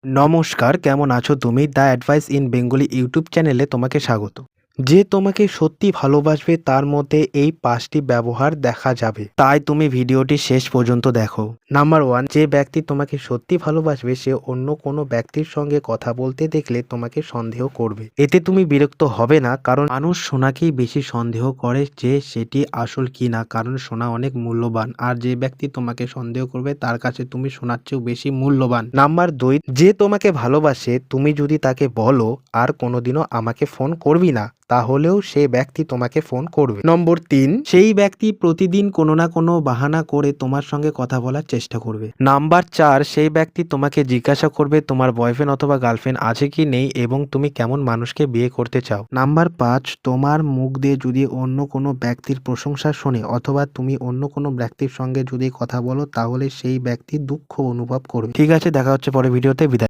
নমস্কার, কেমন আছো তুমি? The advice in Bengali YouTube চ্যানেলে তোমাকে স্বাগত। যে তোমাকে সত্যি ভালোবাসবে তার মধ্যে এই ৫টি ব্যবহার দেখা যাবে। তাই তুমি ভিডিওটি শেষ পর্যন্ত দেখো। নাম্বার 1, যে ব্যক্তি তোমাকে সত্যি ভালোবাসবে সে অন্য কোনো ব্যক্তির সঙ্গে কথা বলতে দেখলে তোমাকে সন্দেহ করবে। এতে তুমি বিরক্ত হবে না, কারণ মানুষ সোনাকেই বেশি সন্দেহ করে যে সেটি আসল কিনা, কারণ সোনা অনেক মূল্যবান। আর যে ব্যক্তি তোমাকে সন্দেহ করবে তার কাছে তুমি সোনার চেয়েও বেশি মূল্যবান। নাম্বার 2, যে তোমাকে ভালোবাসে তুমি যদি তাকে বলো আর কোনোদিনও আমাকে ফোন করবি না, তাহলেও সে ব্যক্তি তোমাকে ফোন করবে। নম্বর 3, সেই ব্যক্তি প্রতিদিন কোনো না কোনো বাহানা করে তোমার সঙ্গে কথা বলার চেষ্টা করবে। নাম্বার 4, সেই ব্যক্তি তোমাকে জিজ্ঞাসা করবে তোমার বয়ফ্রেন্ড অথবা গার্লফ্রেন্ড আছে কি নেই এবং তুমি কেমন মানুষকে বিয়ে করতে চাও। নাম্বার 5, তোমার মুখ দিয়ে যদি অন্য কোনো ব্যক্তির প্রশংসা শোনে অথবা তুমি অন্য কোনো ব্যক্তির সঙ্গে যদি কথা বলো তাহলে সেই ব্যক্তি দুঃখ অনুভব করবে। ঠিক আছে, দেখা হচ্ছে পরের ভিডিওতে। বিদায়।